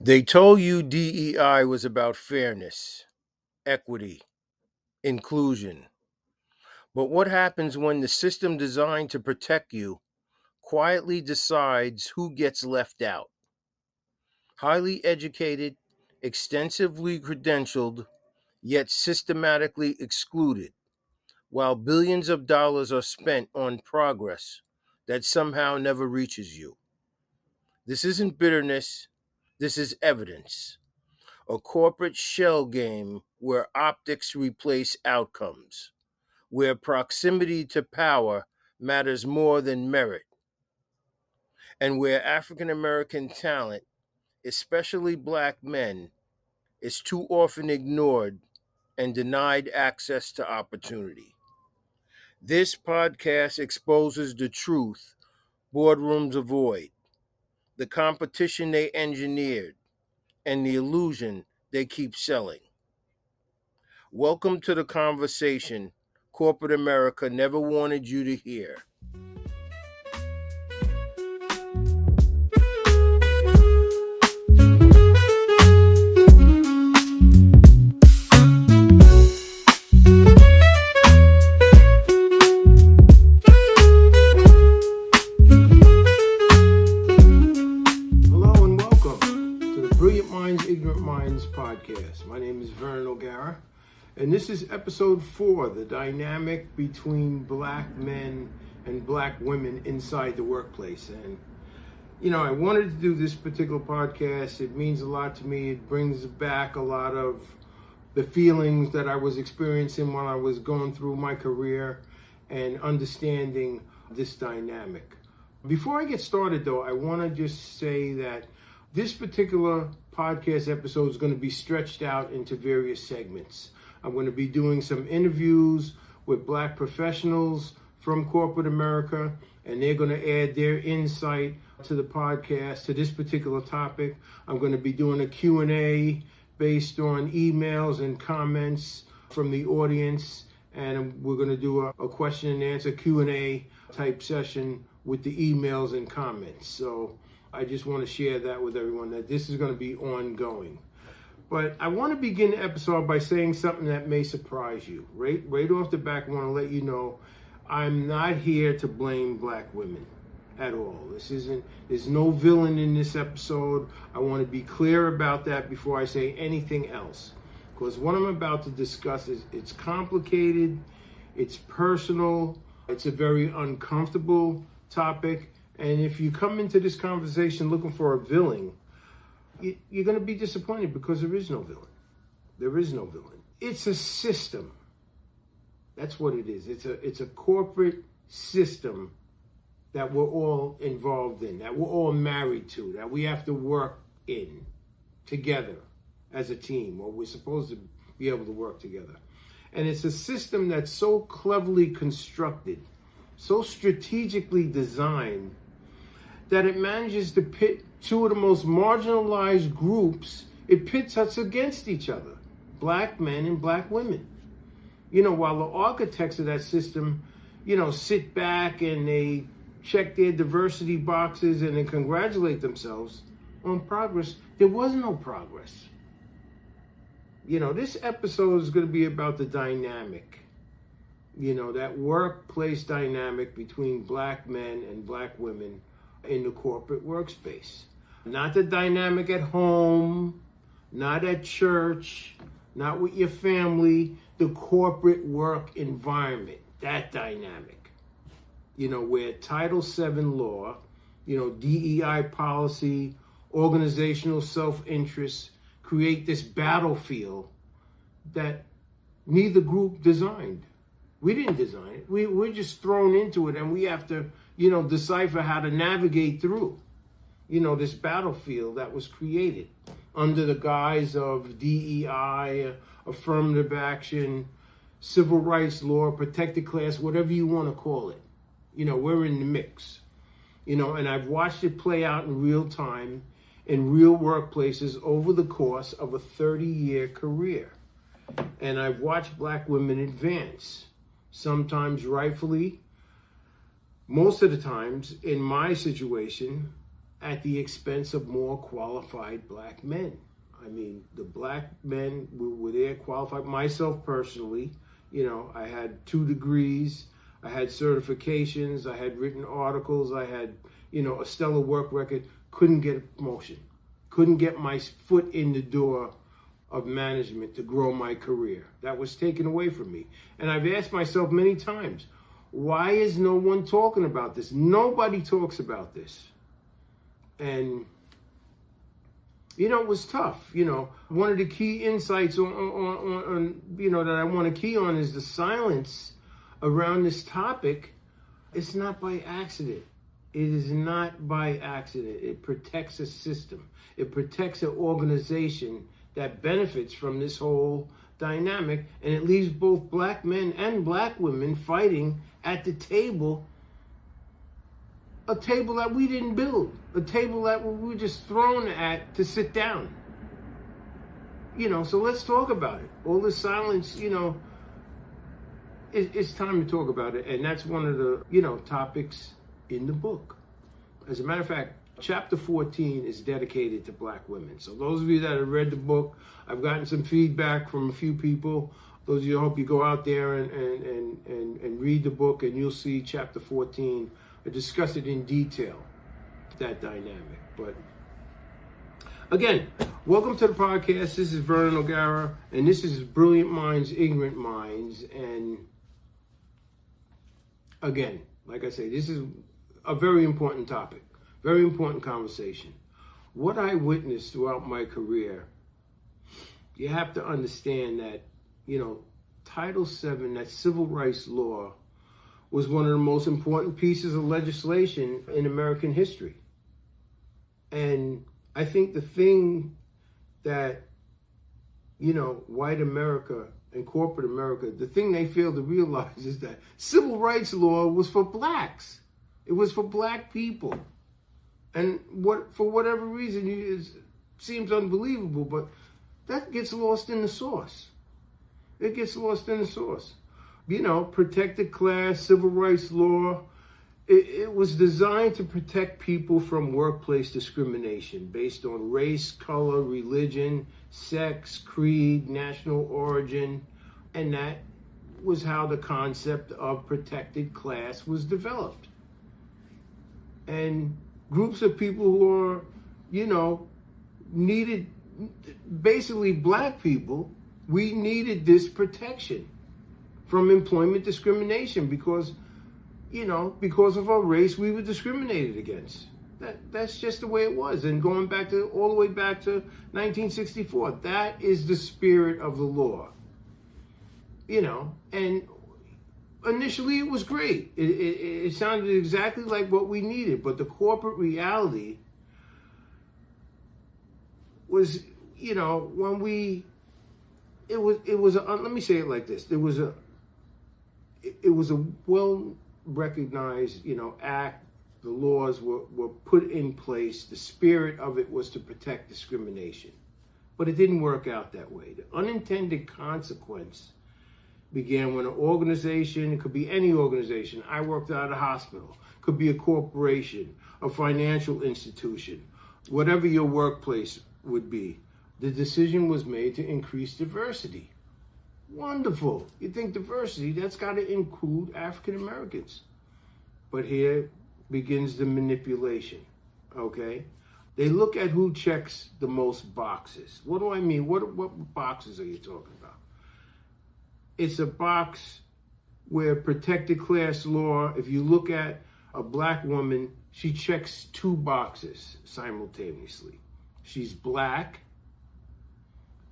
They told you DEI was about fairness, equity, inclusion. But what happens when the system designed to protect you quietly decides who gets left out? Highly educated, extensively credentialed, yet systematically excluded, while billions of dollars are spent on progress that somehow never reaches you. This isn't bitterness, this is evidence. A corporate shell game where optics replace outcomes, where proximity to power matters more than merit, and where African American talent, especially black men, is too often ignored and denied access to opportunity. This podcast exposes the truth boardrooms avoid, the competition they engineered, and the illusion they keep selling. Welcome to the conversation corporate America never wanted you to hear. Hello and welcome to the Brilliant Minds, Ignorant Minds podcast. My name is Vernon O'Gara, and this is episode 4, the dynamic between black men and black women inside the workplace. And, I wanted to do this particular podcast. It means a lot to me. It brings back a lot of the feelings that I was experiencing while I was going through my career and understanding this dynamic. Before I get started, though, I want to just say that this particular podcast episode is going to be stretched out into various segments. I'm going to be doing some interviews with black professionals from corporate America, and they're going to add their insight to the podcast, to this particular topic. I'm going to be doing a Q&A based on emails and comments from the audience, and we're going to do a question and answer Q&A type session with the emails and comments. So I just want to share that with everyone, that this is going to be ongoing. But I want to begin the episode by saying something that may surprise you. Right off the back, I want to let you know I'm not here to blame black women at all. There's no villain in this episode. I want to be clear about that before I say anything else. Because what I'm about to discuss it's complicated, it's personal, it's a very uncomfortable topic. And if you come into this conversation looking for a villain, you're going to be disappointed, because there is no villain. There is no villain. It's a system. That's what it is. It's a corporate system that we're all involved in, that we're all married to, that we have to work in together as a team, or we're supposed to be able to work together. And it's a system that's so cleverly constructed, so strategically designed, that it manages to pit two of the most marginalized groups. It pits us against each other, black men and black women. While the architects of that system, sit back and they check their diversity boxes and they congratulate themselves on progress, there was no progress. This episode is going to be about the dynamic, that workplace dynamic between black men and black women in the corporate workspace. Not the dynamic at home, not at church, not with your family, the corporate work environment, that dynamic. Where Title VII law, DEI policy, organizational self-interest create this battlefield that neither group designed. We didn't design it. We're just thrown into it, and we have to, decipher how to navigate through, this battlefield that was created under the guise of DEI, affirmative action, civil rights law, protected class, whatever you want to call it. We're in the mix, and I've watched it play out in real time in real workplaces over the course of a 30-year career. And I've watched black women advance, sometimes rightfully, most of the times in my situation, at the expense of more qualified black men. I mean, the black men were there qualified. Myself personally, I had 2 degrees, I had certifications, I had written articles, I had, a stellar work record, couldn't get a promotion, couldn't get my foot in the door of management to grow my career. That was taken away from me. And I've asked myself many times, why is no one talking about this? Nobody talks about this. And, it was tough. One of the key insights on that I want to key on is the silence around this topic. It's not by accident. It is not by accident. It protects a system. It protects an organization that benefits from this whole dynamic, and it leaves both black men and black women fighting at the table, a table that we didn't build, a table that we were just thrown at to sit down. So let's talk about it. All the silence, it's time to talk about it, and that's one of the, topics in the book. As a matter of fact, Chapter 14 is dedicated to black women. So those of you that have read the book, I've gotten some feedback from a few people. Those of you, I hope you go out there and read the book, and you'll see Chapter 14. I discuss it in detail, that dynamic. But again, welcome to the podcast. This is Vernon O'Gara, and this is Brilliant Minds, Ignorant Minds. And again, like I say, this is a very important topic. Very important conversation. What I witnessed throughout my career, you have to understand that, Title VII, that civil rights law, was one of the most important pieces of legislation in American history. And I think the thing that, white America and corporate America, the thing they fail to realize is that civil rights law was for blacks. It was for black people. And for whatever reason, it seems unbelievable, but that gets lost in the sauce. It gets lost in the sauce. Protected class, civil rights law, it was designed to protect people from workplace discrimination based on race, color, religion, sex, creed, national origin, and that was how the concept of protected class was developed. And groups of people who are, needed, basically black people, we needed this protection from employment discrimination because of our race, we were discriminated against. That's just the way it was. And going all the way back to 1964, that is the spirit of the law. And initially it was great. It sounded exactly like what we needed, but the corporate reality was, let me say it like this. It was a well recognized, act. The laws were put in place. The spirit of it was to protect discrimination, but it didn't work out that way. The unintended consequence began when an organization, it could be any organization. I worked at a hospital, could be a corporation, a financial institution, whatever your workplace would be. The decision was made to increase diversity. Wonderful. You think diversity, that's got to include African Americans. But here begins the manipulation, okay? They look at who checks the most boxes. What do I mean? What boxes are you talking about? It's a box where protected class law, if you look at a black woman, she checks 2 boxes simultaneously. She's black.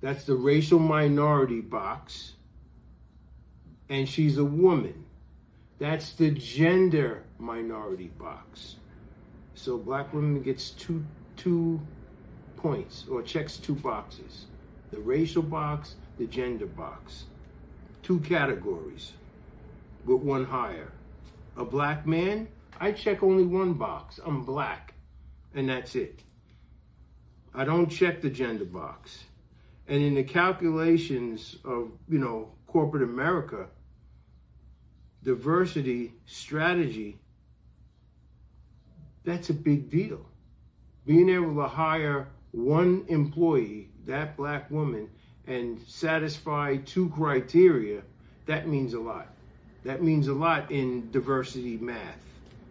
That's the racial minority box. And she's a woman. That's the gender minority box. So black woman gets two points, or checks 2 boxes. The racial box, the gender box. 2 categories with 1 higher. A black man, I check only 1 box. I'm black, and that's it. I don't check the gender box. And in the calculations of, corporate America, diversity strategy, that's a big deal. being able to hire one employee, that black woman, and satisfy 2 criteria, that means a lot. That means a lot in diversity math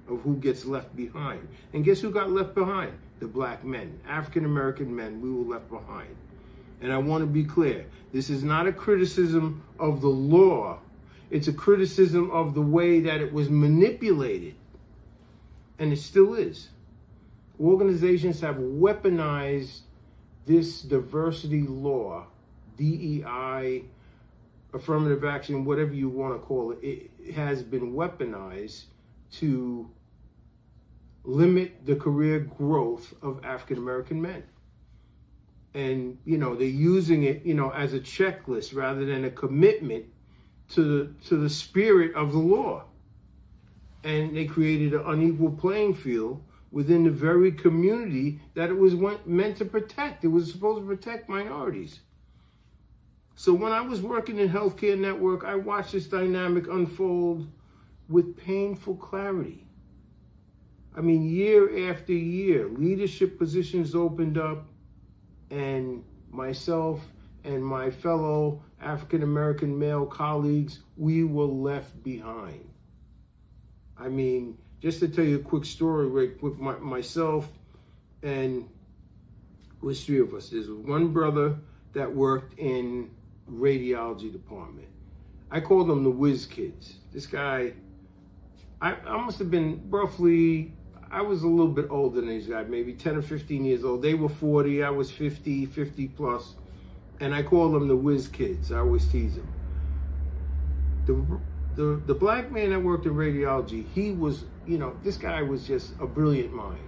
of who gets left behind. And guess who got left behind? The black men, African American men, we were left behind. And I want to be clear, this is not a criticism of the law. It's a criticism of the way that it was manipulated. And it still is. Organizations have weaponized this diversity law, DEI, affirmative action, whatever you want to call it. It has been weaponized to limit the career growth of African American men. And, they're using it, as a checklist rather than a commitment to the spirit of the law. And they created an unequal playing field within the very community that it was meant to protect. It was supposed to protect minorities. So when I was working in Healthcare Network, I watched this dynamic unfold with painful clarity. I mean, year after year, leadership positions opened up, and myself and my fellow African-American male colleagues, we were left behind. I mean, just to tell you a quick story, Rick, with myself and was 3 of us. There's one brother that worked in radiology department. I called them the whiz kids. This guy, I must have been roughly, I was a little bit older than these guys, maybe 10 or 15 years old. They were 40, I was 50 plus. And I called them the whiz kids. I always tease them. The black man that worked in radiology, he was, this guy was just a brilliant mind.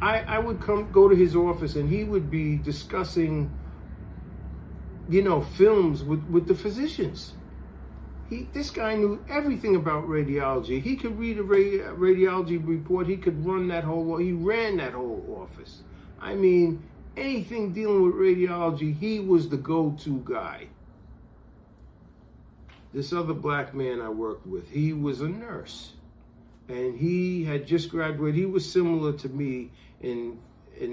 I would go to his office and he would be discussing, films with the physicians. This guy knew everything about radiology. He could read a radiology report. He could run he ran that whole office. I mean, anything dealing with radiology, he was the go-to guy. This other black man I worked with, he was a nurse. And he had just graduated. He was similar to me in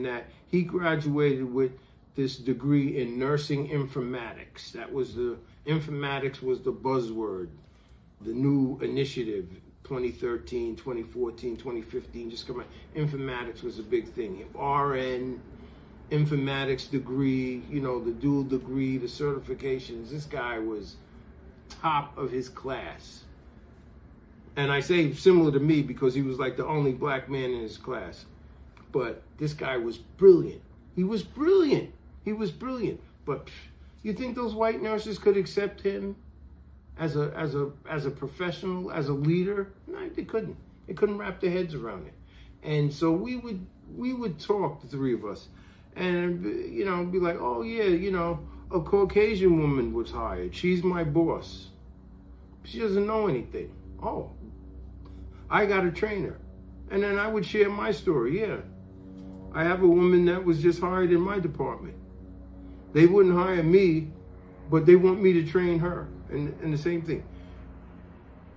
that he graduated with this degree in nursing informatics. Informatics was the buzzword, the new initiative, 2013, 2014, 2015, just come on. Informatics was a big thing. RN, informatics degree, the dual degree, the certifications. This guy was top of his class. And I say similar to me because he was like the only black man in his class. But this guy was brilliant. He was brilliant. But you think those white nurses could accept him as a professional, as a leader? No, they couldn't. They couldn't wrap their heads around it. And so we would talk, the 3 of us, and be like, oh yeah, a Caucasian woman was hired. She's my boss. She doesn't know anything. Oh, I got to train her. And then I would share my story. Yeah, I have a woman that was just hired in my department. They wouldn't hire me, but they want me to train her. And the same thing.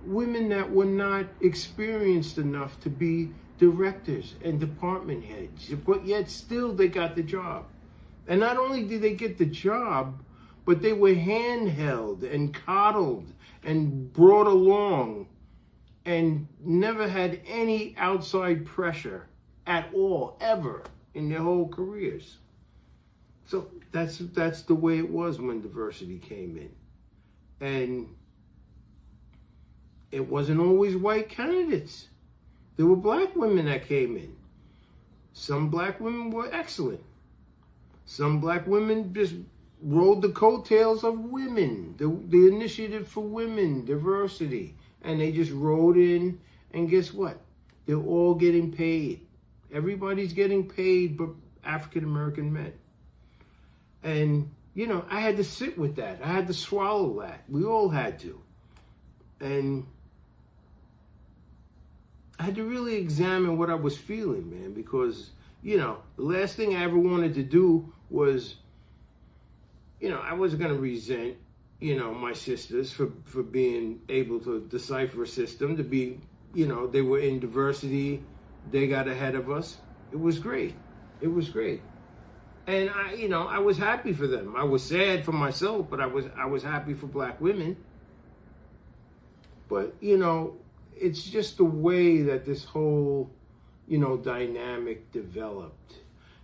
Women that were not experienced enough to be directors and department heads, but yet still they got the job. And not only did they get the job, but they were handheld and coddled and brought along and never had any outside pressure at all, ever, in their whole careers. So that's the way it was when diversity came in. And it wasn't always white candidates. There were black women that came in. Some black women were excellent. Some black women just rode the coattails of women, the initiative for women, diversity. And they just rode in, and guess what? They're all getting paid. Everybody's getting paid but African American men. And, I had to sit with that. I had to swallow that. We all had to. And I had to really examine what I was feeling, man, because, the last thing I ever wanted to do was, I wasn't going to resent, my sisters for being able to decipher a system, to be, they were in diversity, they got ahead of us. It was great. It was great. And I was happy for them. I was sad for myself, but I was happy for black women. But, it's just the way that this whole, dynamic developed.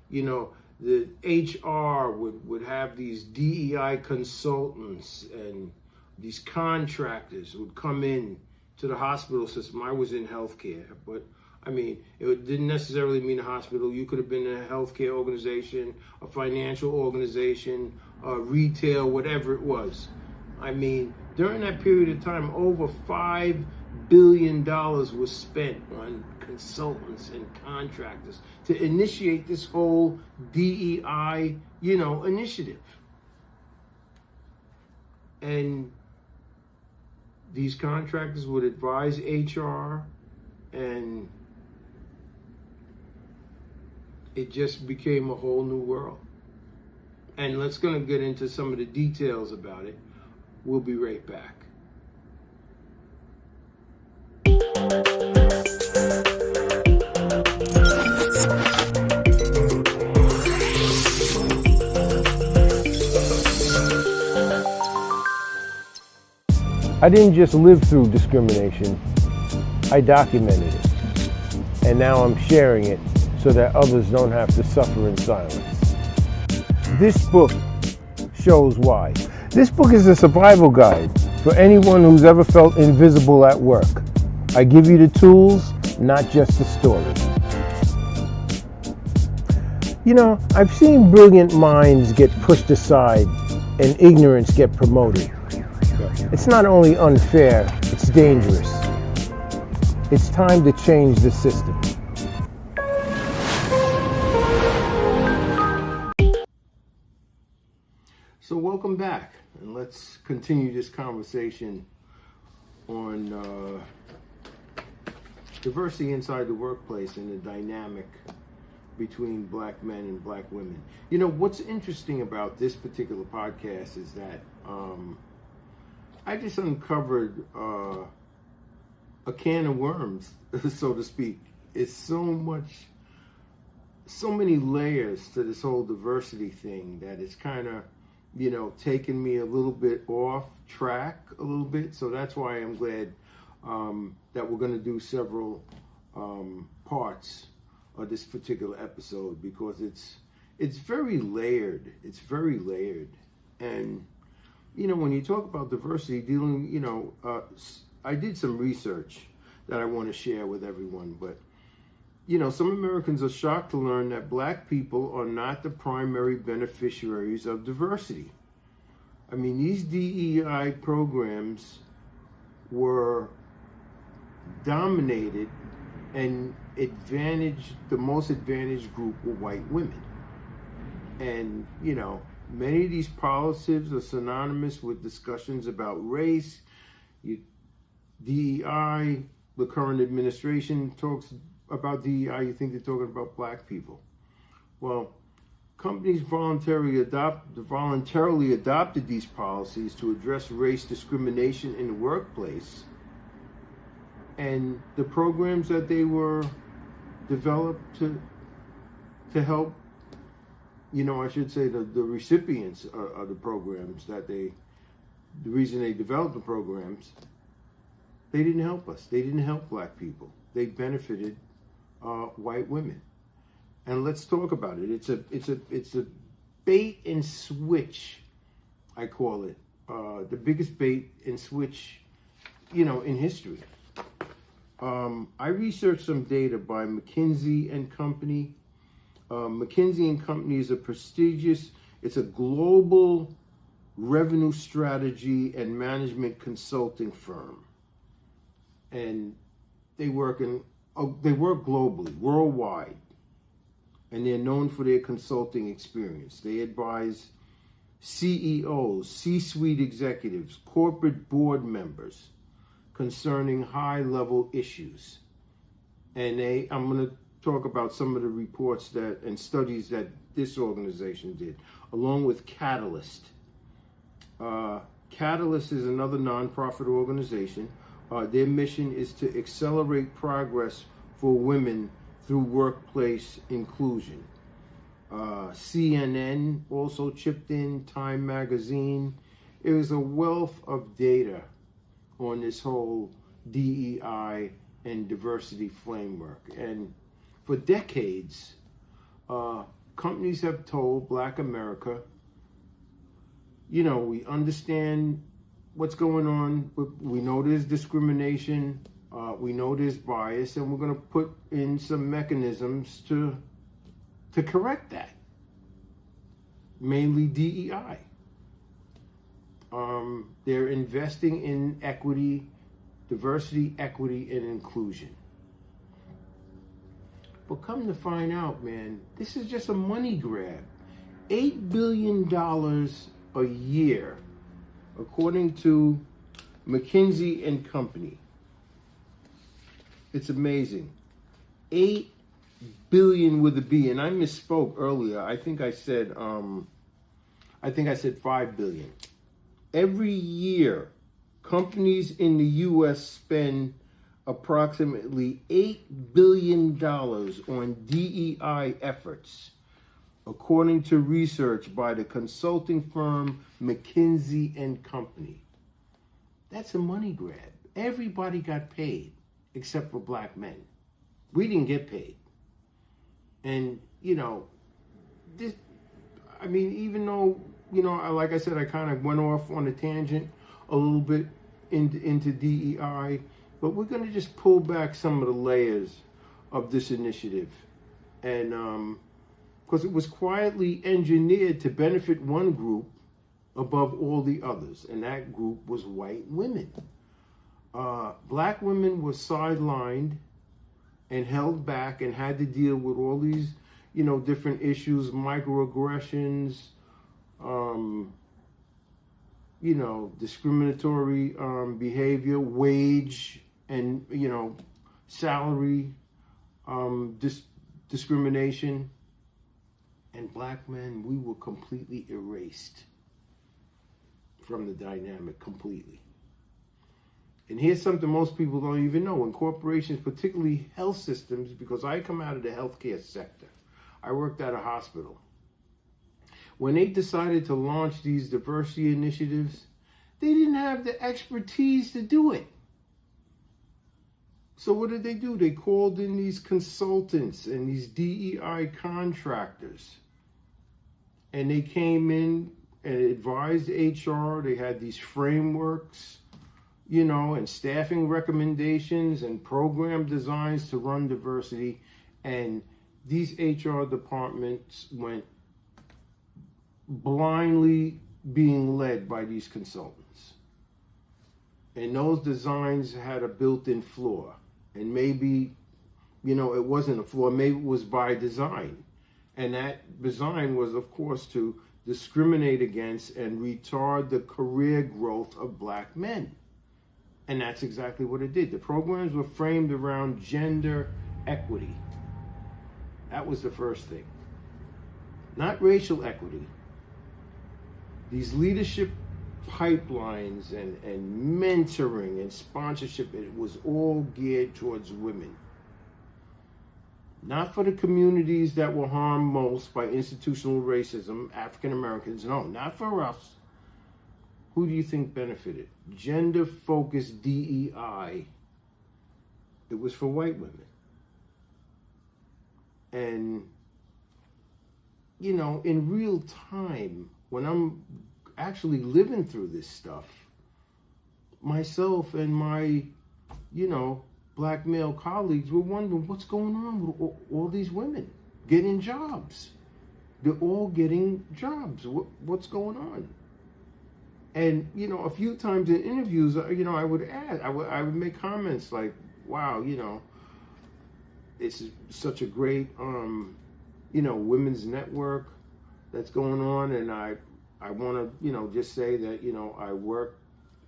The HR would have these DEI consultants, and these contractors would come in to the hospital system. I was in healthcare, but it didn't necessarily mean a hospital. You could have been in a healthcare organization, a financial organization, retail, whatever it was. During that period of time, over $5 billion was spent on consultants and contractors to initiate this whole DEI, initiative. And these contractors would advise HR, and it just became a whole new world. And let's going to get into some of the details about it. We'll be right back. I didn't just live through discrimination, I documented it. And now I'm sharing it so that others don't have to suffer in silence. This book shows why. This book is a survival guide for anyone who's ever felt invisible at work. I give you the tools, not just the story. I've seen brilliant minds get pushed aside and ignorance get promoted. It's not only unfair, it's dangerous. It's time to change the system. So welcome back, and let's continue this conversation on diversity inside the workplace and the dynamic between black men and black women. What's interesting about this particular podcast is that I just uncovered a can of worms, so to speak. It's so many layers to this whole diversity thing that it's kind of, taken me a little bit off track a little bit. So that's why I'm glad that we're going to do several parts of this particular episode, because it's very layered. It's very layered. And when you talk about diversity, I did some research that I want to share with everyone, but, some Americans are shocked to learn that black people are not the primary beneficiaries of diversity. These DEI programs were dominated and the most advantaged group were white women. And, many of these policies are synonymous with discussions about race. DEI, the current administration talks about DEI, you think they're talking about black people. Well, companies voluntarily adopted these policies to address race discrimination in the workplace. And the programs that they were developed to help, I should say the recipients of the programs the reason they developed the programs, they didn't help us. They didn't help black people. They benefited white women. And let's talk about it. It's a bait and switch, I call it. The biggest bait and switch, in history. I researched some data by McKinsey and Company. McKinsey and Company is it's a global revenue strategy and management consulting firm. And they work globally, worldwide. And they're known for their consulting experience. They advise CEOs, C-suite executives, corporate board members concerning high-level issues. And I'm going to talk about some of the reports and studies that this organization did, along with Catalyst. Catalyst is another nonprofit organization. Their mission is to accelerate progress for women through workplace inclusion. CNN also chipped in, Time Magazine. It was a wealth of data on this whole DEI and diversity framework. And for decades, companies have told Black America, we understand what's going on. We know there's discrimination. We know there's bias, and we're going to put in some mechanisms to correct that. Mainly DEI. They're investing in equity, diversity, equity, and inclusion. But come to find out, man, this is just a money grab. $8 billion a year, according to McKinsey and Company. It's amazing. 8 billion with a B, and I misspoke earlier. I think I said 5 billion. Every year, companies in the U.S. spend approximately $8 billion on DEI efforts, according to research by the consulting firm McKinsey and Company. That's a money grab. Everybody got paid except for Black men. We didn't get paid. And, even though, like I said, I kind of went off on a tangent a little bit into DEI, but we're going to just pull back some of the layers of this initiative. And because it was quietly engineered to benefit one group above all the others, and that group was white women. Black women were sidelined and held back and had to deal with all these, different issues, microaggressions, discriminatory behavior, wage and, salary discrimination. And Black men, we were completely erased from the dynamic, completely. And here's something most people don't even know. In corporations, particularly health systems, because I come out of the healthcare sector. I worked at a hospital. When they decided to launch these diversity initiatives, they didn't have the expertise to do it. So what did they do? They called in these consultants and these DEI contractors. And they came in and advised HR. They had these frameworks, and staffing recommendations and program designs to run diversity. And these HR departments went blindly being led by these consultants. And those designs had a built-in flaw. And maybe, it wasn't a flaw. Maybe it was by design. And that design was, of course, to discriminate against and retard the career growth of Black men. And that's exactly what it did. The programs were framed around gender equity. That was the first thing. Not racial equity. These leadership pipelines and mentoring and sponsorship, it was all geared towards women. Not for the communities that were harmed most by institutional racism, African Americans. No, not for us. Who do you think benefited? Gender-focused DEI. It was for white women. And, in real time, when I'm actually living through this stuff, myself and my, Black male colleagues were wondering what's going on with all these women getting jobs. They're all getting jobs. What's going on? And, a few times in interviews, I would add, I would make comments like, wow, it's such a great, women's network that's going on. And I want to, just say that, I work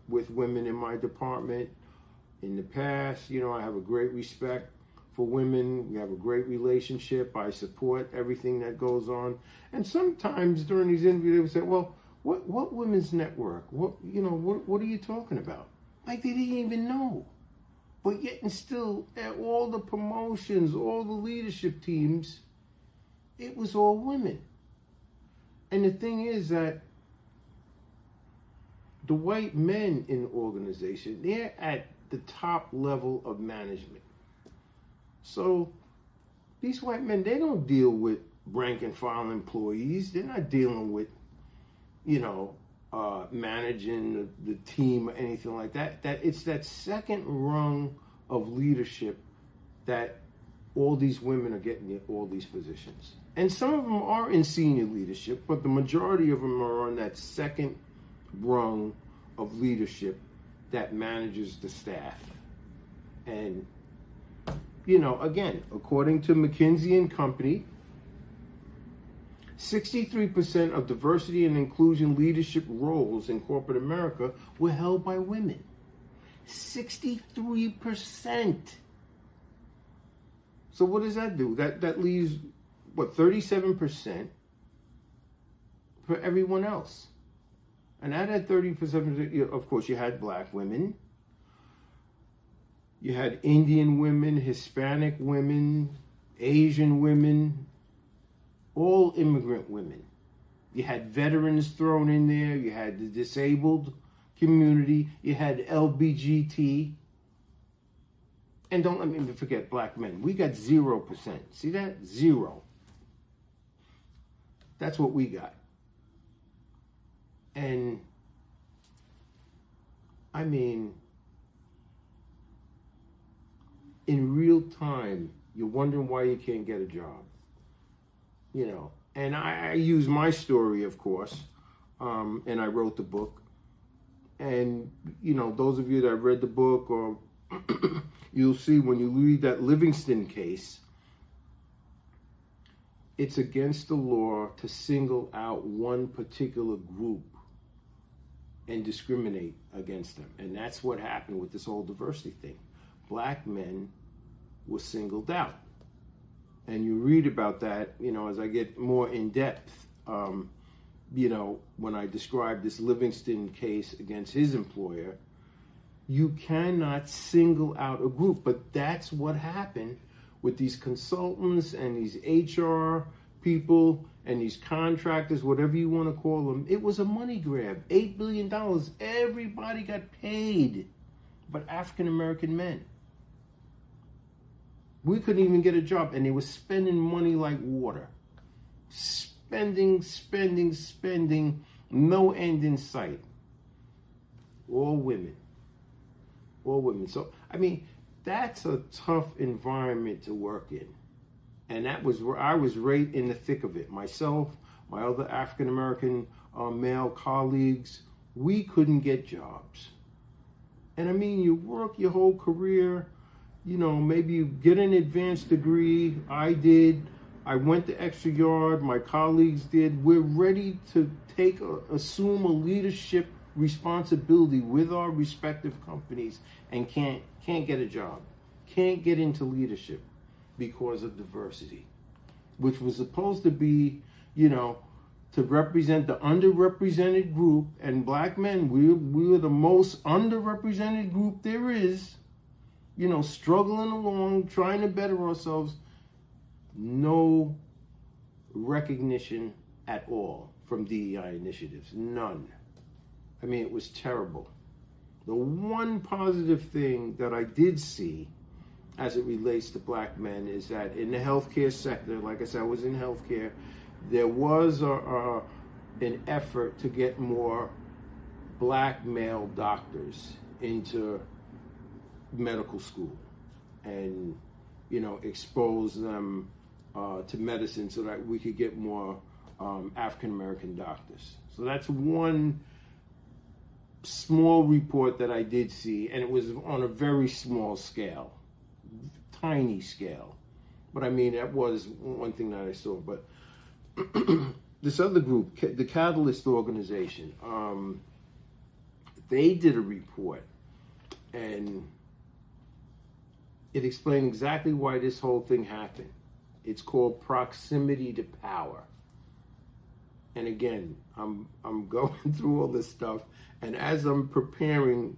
with women in my department. In the past, I have a great respect for women. We have a great relationship. I support everything that goes on. And sometimes during these interviews, they would say, well, what women's network? What are you talking about? Like they didn't even know. But yet and still, at all the promotions, all the leadership teams, it was all women. And the thing is that the white men in the organization, they're at the top level of management. So these white men, they don't deal with rank and file employees. They're not dealing with, managing the team or anything like that. That it's that second rung of leadership that all these women are getting in all these positions. And some of them are in senior leadership, but the majority of them are on that second rung of leadership that manages the staff. And, again, according to McKinsey and Company, 63% of diversity and inclusion leadership roles in corporate America were held by women. 63%. So what does that do? That leaves, 37% for everyone else. And out of that 30%, of course, you had black women, you had Indian women, Hispanic women, Asian women, all immigrant women. You had veterans thrown in there, you had the disabled community, you had LBGT. And don't let me forget black men. We got 0%. See that? 0. That's what we got. And in real time, you're wondering why you can't get a job. And I use my story, of course, and I wrote the book. And, those of you that read the book, or you'll see when you read that Livingston case, it's against the law to single out one particular group and discriminate against them. And that's what happened with this whole diversity thing. Black men were singled out. And you read about that, as I get more in depth, when I describe this Livingston case against his employer. You cannot single out a group, but that's what happened with these consultants and these HR people and these contractors, whatever you want to call them. It was a money grab. $8 billion. Everybody got paid, but African-American men. We couldn't even get a job, and they were spending money like water. Spending, no end in sight. All women. So, that's a tough environment to work in. And that was where I was right in the thick of it. Myself, my other African-American male colleagues, we couldn't get jobs. And you work your whole career, maybe you get an advanced degree. I did. I went the extra yard. My colleagues did. We're ready to assume a leadership responsibility with our respective companies and can't get a job, can't get into leadership because of diversity, which was supposed to be, to represent the underrepresented group. And black men, we're the most underrepresented group there is, struggling along, trying to better ourselves. No recognition at all from DEI initiatives, none. It was terrible. The one positive thing that I did see as it relates to black men is that in the healthcare sector, like I said, I was in healthcare, there was an effort to get more black male doctors into medical school and, expose them to medicine so that we could get more African-American doctors. So that's one small report that I did see, and it was on a very small scale, tiny scale. But that was one thing that I saw. But this other group, the Catalyst organization, they did a report, and it explained exactly why this whole thing happened. It's called proximity to power. And again, I'm going through all this stuff, and as I'm preparing,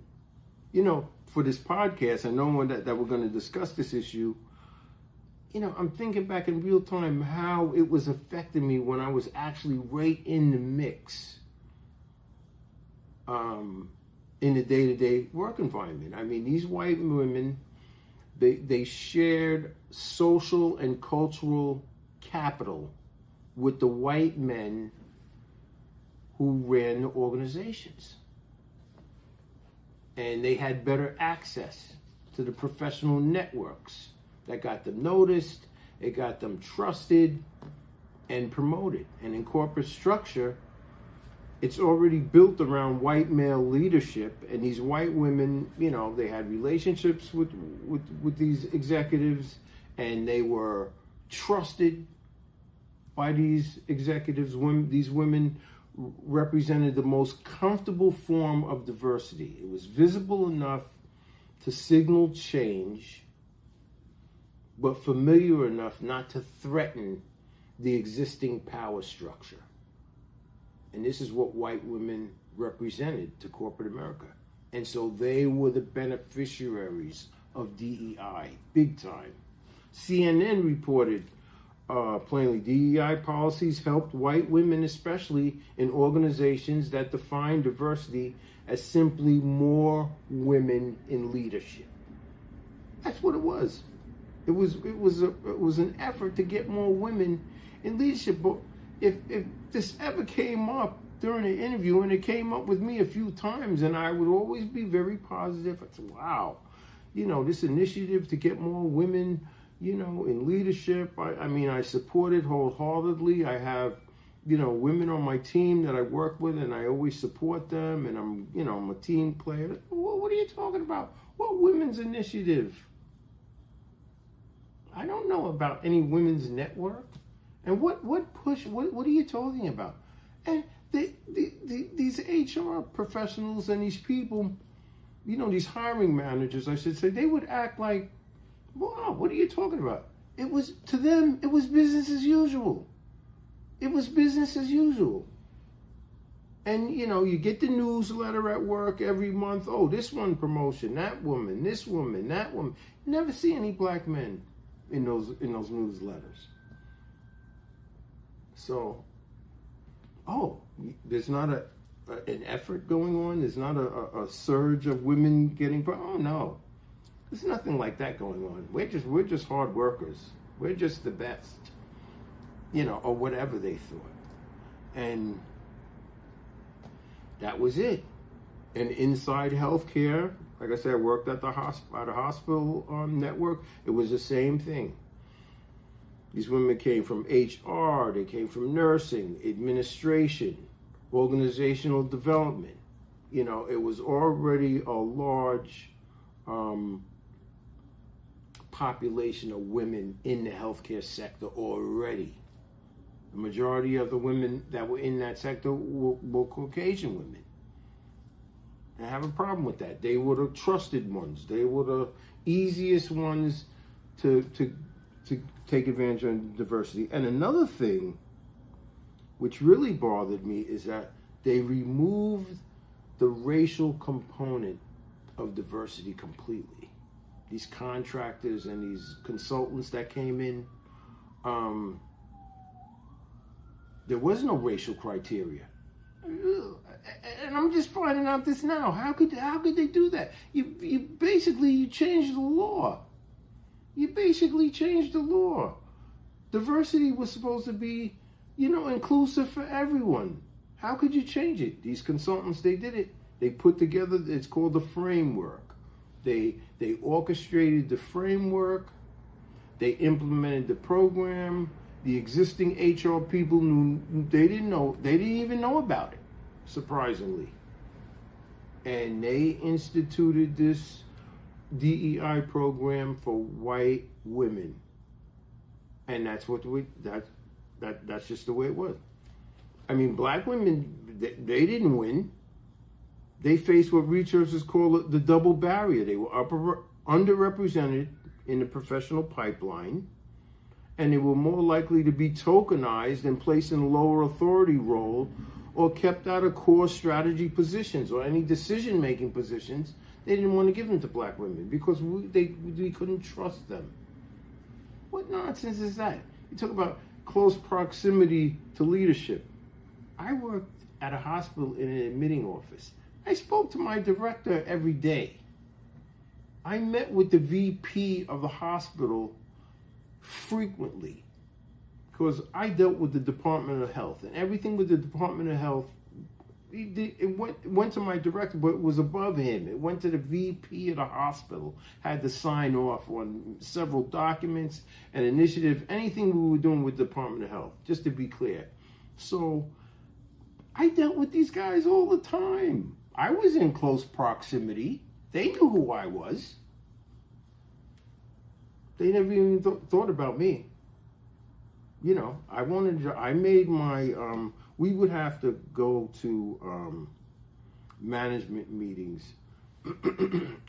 for this podcast and knowing that we're going to discuss this issue, I'm thinking back in real time how it was affecting me when I was actually right in the mix in the day-to-day work environment. I mean, these white women, they shared social and cultural capital with the white men who ran the organizations. And they had better access to the professional networks that got them noticed, it got them trusted and promoted. And in corporate structure, it's already built around white male leadership, and these white women, they had relationships with these executives, and they were trusted by these executives. These women represented the most comfortable form of diversity. It was visible enough to signal change, but familiar enough not to threaten the existing power structure. And this is what white women represented to corporate America. And so they were the beneficiaries of DEI, big time. CNN reported plainly, DEI policies helped white women, especially in organizations that define diversity as simply more women in leadership. That's what it was. It was an effort to get more women in leadership. But if this ever came up during an interview, and it came up with me a few times, and I would always be very positive. I said, wow, this initiative to get more women, in leadership, I support it wholeheartedly. I have, women on my team that I work with, and I always support them, and I'm a team player. What are you talking about? What women's initiative? I don't know about any women's network. And what are you talking about? And these HR professionals and these people, these hiring managers, I should say, they would act like, wow, what are you talking about? To them, it was business as usual. It was business as usual. And, you get the newsletter at work every month. Oh, this one promotion, that woman, this woman, that woman. You never see any black men in those newsletters. So, there's not an effort going on. There's not a surge of women getting. Oh no, there's nothing like that going on. We're just hard workers. We're just the best, or whatever they thought, and that was it. And inside healthcare, like I said, I worked at the hospital network. It was the same thing. These women came from HR, they came from nursing, administration, organizational development. It was already a large population of women in the healthcare sector already. The majority of the women that were in that sector were Caucasian women. I have a problem with that. They were the trusted ones. They were the easiest ones to take advantage of diversity. And another thing which really bothered me is that they removed the racial component of diversity completely. These contractors and these consultants that came in, there was no racial criteria. And I'm just finding out this now. How could they do that? You basically changed the law. You basically changed the law. Diversity was supposed to be, inclusive for everyone. How could you change it? These consultants, they did it. They put together, it's called the framework. They orchestrated the framework. They implemented the program. The existing HR people they didn't even know about it, surprisingly. And they instituted this DEI program for white women. And that's that's just the way it was. I mean, black women, they didn't win. They faced what researchers call the double barrier. They were underrepresented in the professional pipeline, and they were more likely to be tokenized and placed in a lower authority role or kept out of core strategy positions or any decision-making positions. They didn't want to give them to black women because we couldn't trust them. What nonsense is that? You talk about close proximity to leadership. I worked at a hospital in an admitting office. I spoke to my director every day. I met with the VP of the hospital frequently because I dealt with the Department of Health, and everything with the Department of Health, it went to my director, but it was above him. It went to the VP of the hospital, had to sign off on several documents and initiative, anything we were doing with the Department of Health, just to be clear. So I dealt with these guys all the time. I was in close proximity. They knew who I was. They never even thought about me. You know, I made my, we would have to go to management meetings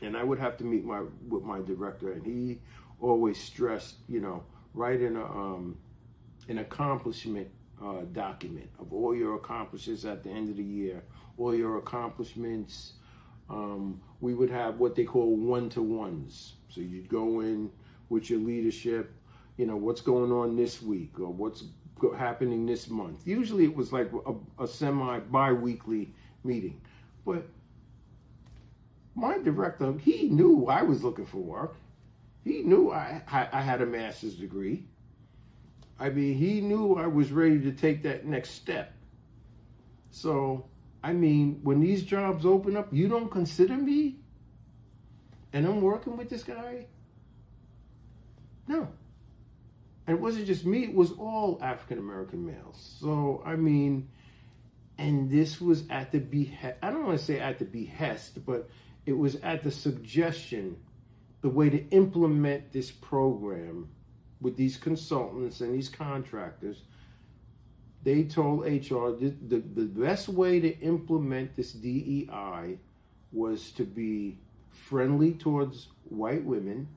and I would have to meet with my director, and he always stressed, you know, write in an accomplishment document of all your accomplishments at the end of the year, all your accomplishments. We would have what they call one-to-ones. So you'd go in with your leadership, you know, what's going on this week or what's happening this month. Usually it was like a bi-weekly meeting. But my director, he knew I was looking for work. He knew I had a master's degree. I mean, he knew I was ready to take that next step. So, I mean, when these jobs open up, you don't consider me? And I'm working with this guy? No. And it wasn't just me, it was all African-American males. So, I mean, and this was at the behest, I don't want to say at the behest, but it was at the suggestion, the way to implement this program with these consultants and these contractors. They told HR the best way to implement this DEI was to be friendly towards white women,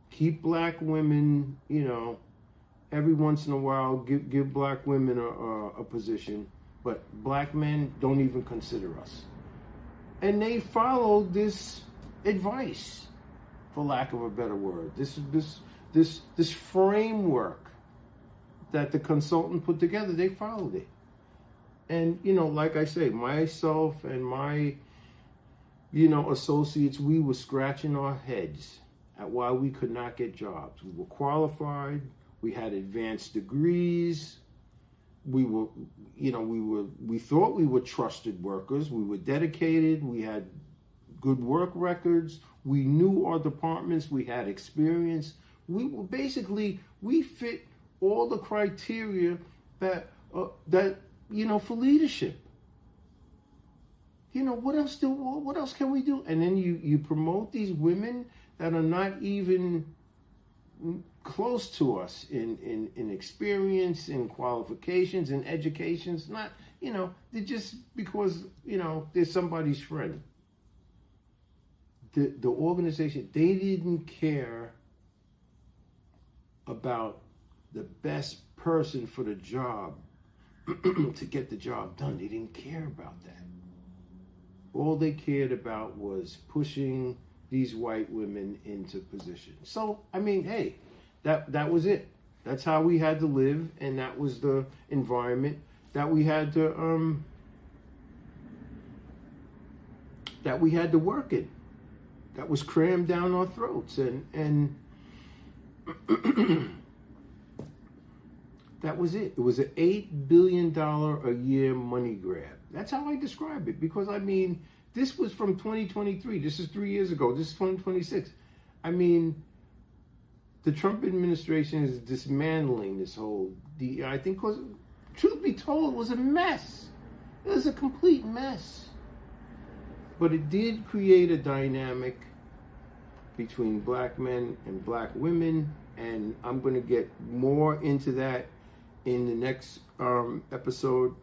keep black women, you know, every once in a while give black women a position, but black men don't even consider us. And they followed this advice, for lack of a better word, this framework that the consultant put together. They followed it. And, you know, like I say, myself and my, you know, associates, we were scratching our heads at why we could not get jobs. We were qualified, we had advanced degrees, we were, you know, we thought we were trusted workers, we were dedicated, we had good work records, we knew our departments, we had experience. We were basically, we fit all the criteria that you know, for leadership. You know, what else can we do? And then you promote these women that are not even close to us in experience, in qualifications, in educations. Not, you know, they're just because, you know, they're somebody's friend. The organization, they didn't care about the best person for the job to get the job done. They didn't care about that. All they cared about was pushing these white women into position. So, I mean, hey, that was it. That's how we had to live, and that was the environment that we had to work in. That was crammed down our throats, and that was it. It was an $8 billion a year money grab. That's how I describe it, because I mean, this was from 2023. This is 3 years ago. This is 2026. I mean, the Trump administration is dismantling this whole DEI thing because, truth be told, it was a mess. It was a complete mess. But it did create a dynamic between black men and black women, and I'm going to get more into that in the next episode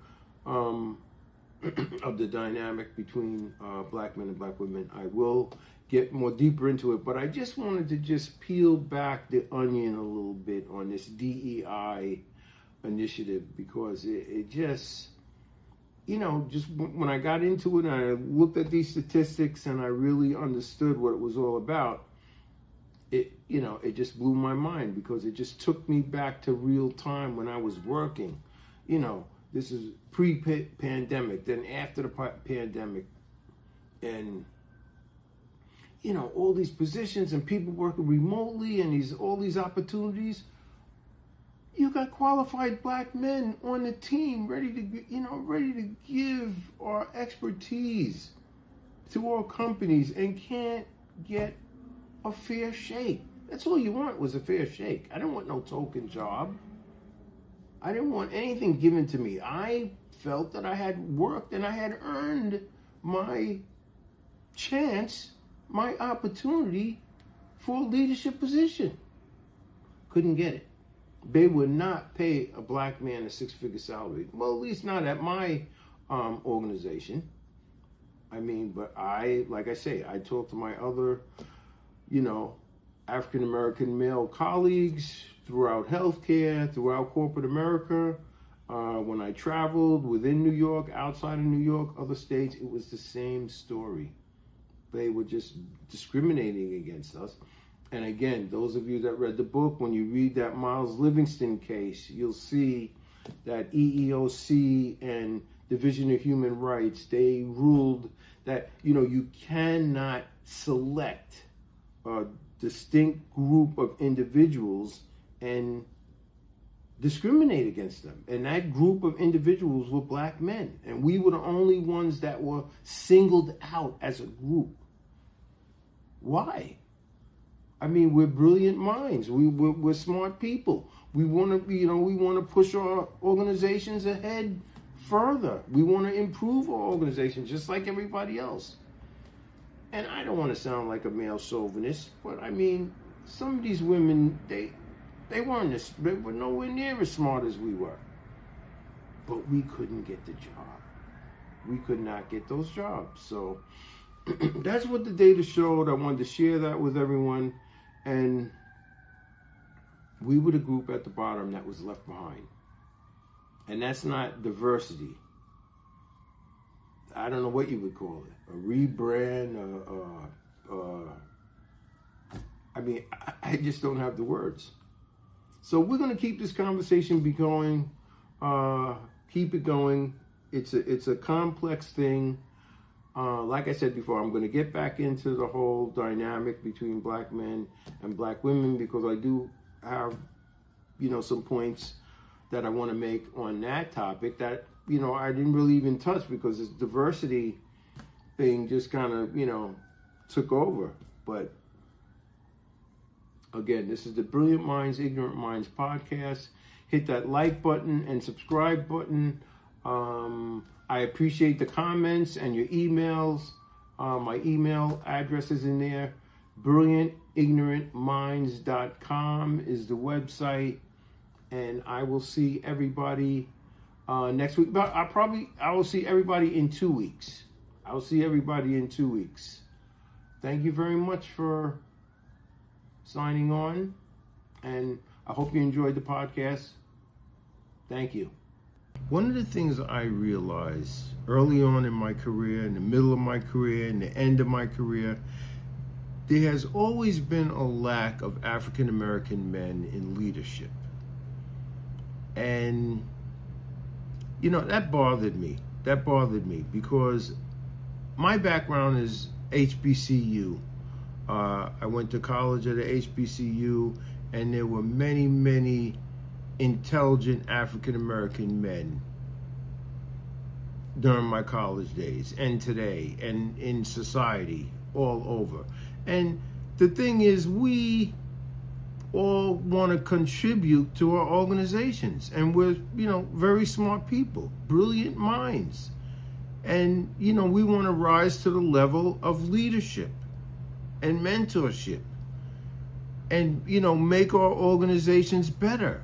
of the dynamic between black men and black women. I will get more deeper into it, but I just wanted to just peel back the onion a little bit on this DEI initiative, because it just, you know, just when I got into it and I looked at these statistics and I really understood what it was all about, it just blew my mind, because it just took me back to real time when I was working. This is pre-pandemic, then after the pandemic, and all these positions and people working remotely and all these opportunities. You got qualified black men on the team ready to give our expertise to our companies, and can't get a fair shake. That's all you want, was a fair shake. I didn't want no token job. I didn't want anything given to me. I felt that I had worked and I had earned my chance, my opportunity for a leadership position. Couldn't get it. They would not pay a black man a six-figure salary. Well, at least not at my organization. But like I say, I talked to my other, African-American male colleagues throughout healthcare, throughout corporate America. When I traveled within New York, outside of New York, other states, it was the same story. They were just discriminating against us. And again, those of you that read the book, when you read that Miles Livingston case, you'll see that EEOC and Division of Human Rights, they ruled that, you cannot select a distinct group of individuals and discriminate against them. And that group of individuals were black men. And we were the only ones that were singled out as a group. Why? We're brilliant minds. We're smart people. We want to push our organizations ahead further. We want to improve our organizations just like everybody else. And I don't want to sound like a male chauvinist, but some of these women, they were nowhere near as smart as we were. But we couldn't get the job. We could not get those jobs. So that's what the data showed. I wanted to share that with everyone. And we were the group at the bottom that was left behind. And that's not diversity. I don't know what you would call it. A rebrand, I just don't have the words. So we're going to keep this conversation going. Keep it going. It's a complex thing. Like I said before, I'm going to get back into the whole dynamic between black men and black women, because I do have, some points that I want to make on that topic that, I didn't really even touch, because this diversity thing just kind of, took over. But again, this is the Brilliant Minds, Ignorant Minds podcast. Hit that like button and subscribe button. I appreciate the comments and your emails. My email address is in there. BrilliantIgnorantMinds.com is the website. And I will see everybody next week. But I will see everybody in 2 weeks. Thank you very much for signing on. And I hope you enjoyed the podcast. Thank you. One of the things I realized early on in my career, in the middle of my career, in the end of my career, there has always been a lack of African American men in leadership. And, that bothered me. Because my background is HBCU. I went to college at a HBCU, and there were many, many intelligent African American men during my college days and today and in society all over. And the thing is, we all want to contribute to our organizations, and we're, very smart people, brilliant minds. And, we want to rise to the level of leadership and mentorship and, make our organizations better.